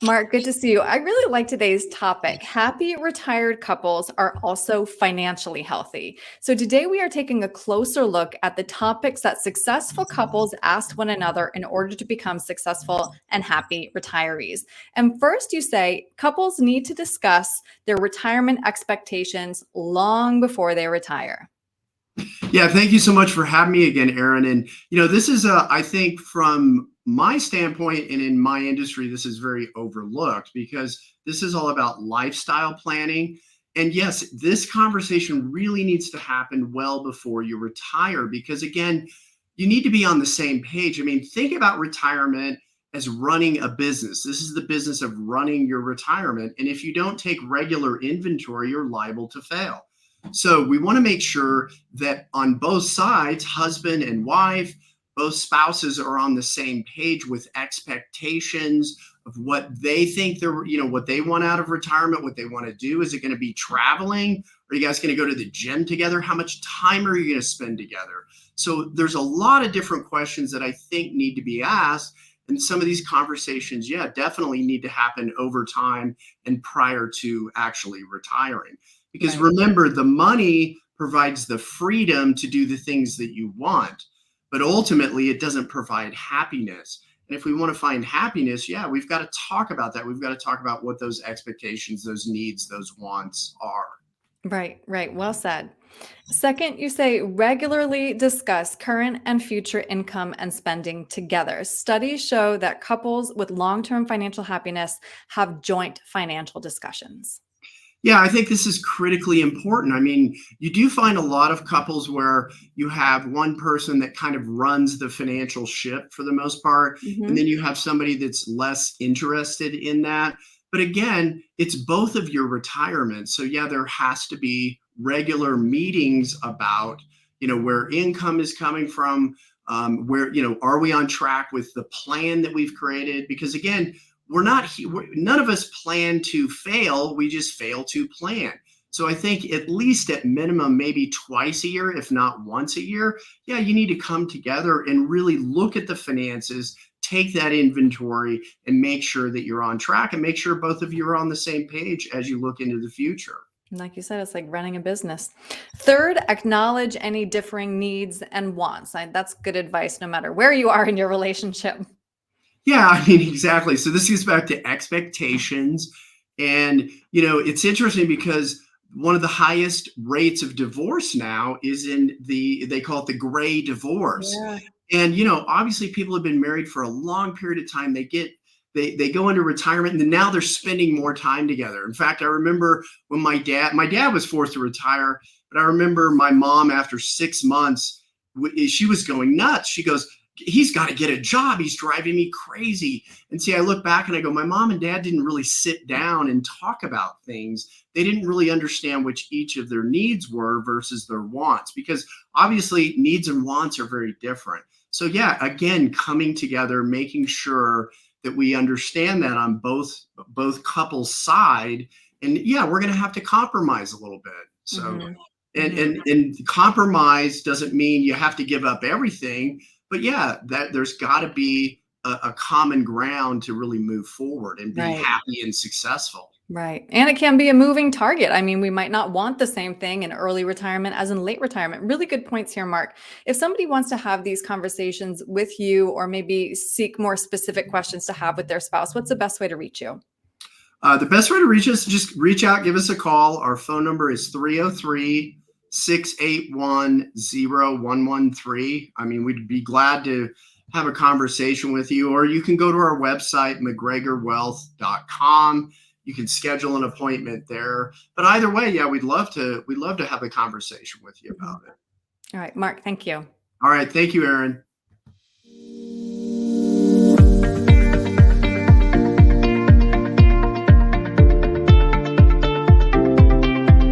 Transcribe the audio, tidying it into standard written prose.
Mark, good to see you. I really like today's topic. Happy retired couples are also financially healthy. So, today we are taking a closer look at the topics that successful couples ask one another in order to become successful and happy retirees. And first, you say couples need to discuss their retirement expectations long before they retire. Yeah, thank you so much for having me again, Aaron. And this is I think from my standpoint and in my industry, this is very overlooked because this is all about lifestyle planning. And yes, this conversation really needs to happen well before you retire because again, you need to be on the same page. I mean, think about retirement as running a business. This is the business of running your retirement. And if you don't take regular inventory, you're liable to fail. So we want to make sure that on both sides, husband and wife, both spouses are on the same page with expectations of what they think what they want out of retirement, what they want to do. Is it going to be traveling? Are you guys going to go to the gym together? How much time are you going to spend together? So there's a lot of different questions that I think need to be asked. And some of these conversations, yeah, definitely need to happen over time and prior to actually retiring. Because Right. remember, the money provides the freedom to do the things that you want, but ultimately it doesn't provide happiness. And if we want to find happiness, yeah, we've got to talk about that. We've got to talk about what those expectations, those needs, those wants are. Right, right. Well said. Second, you say regularly discuss current and future income and spending together. Studies show that couples with long term financial happiness have joint financial discussions. Yeah, I think this is critically important. I mean, you do find a lot of couples where you have one person that kind of runs the financial ship for the most part, and then Mhm. you have somebody that's less interested in that. But again, it's both of your retirement. So yeah, there has to be regular meetings about, where income is coming from, where, are we on track with the plan that we've created? Because again, none of us plan to fail. We just fail to plan. So I think at least at minimum, maybe twice a year, if not once a year, yeah, you need to come together and really look at the finances, take that inventory and make sure that you're on track and make sure both of you are on the same page as you look into the future. Like you said, it's like running a business. Third, acknowledge any differing needs and wants. That's good advice no matter where you are in your relationship. Yeah, I mean, exactly. So this gets back to expectations. And, it's interesting because one of the highest rates of divorce now is they call it the gray divorce. Yeah. And, obviously people have been married for a long period of time. They go into retirement and then now they're spending more time together. In fact, I remember when my dad was forced to retire, but I remember my mom after 6 months, she was going nuts. She goes, he's got to get a job. He's driving me crazy. And see, I look back and I go, my mom and dad didn't really sit down and talk about things. They didn't really understand which each of their needs were versus their wants, because obviously needs and wants are very different. So yeah, again, coming together, making sure that we understand that on both couples' side. And yeah, we're going to have to compromise a little bit. So Mhm. and Mhm. compromise doesn't mean you have to give up everything, but yeah, that there's got to be a common ground to really move forward and be Right. happy and successful. Right. And it can be a moving target. I mean, we might not want the same thing in early retirement as in late retirement. Really good points here, Mark. If somebody wants to have these conversations with you or maybe seek more specific questions to have with their spouse, what's the best way to reach you? The best way to reach us, just reach out, give us a call. Our phone number is 303-681-0113. I mean, we'd be glad to have a conversation with you, or you can go to our website, mcgregorwealth.com. You can schedule an appointment there. But either way, yeah, we'd love to have a conversation with you Mhm. about it. All right, Mark, thank you. All right. Thank you, Aaron.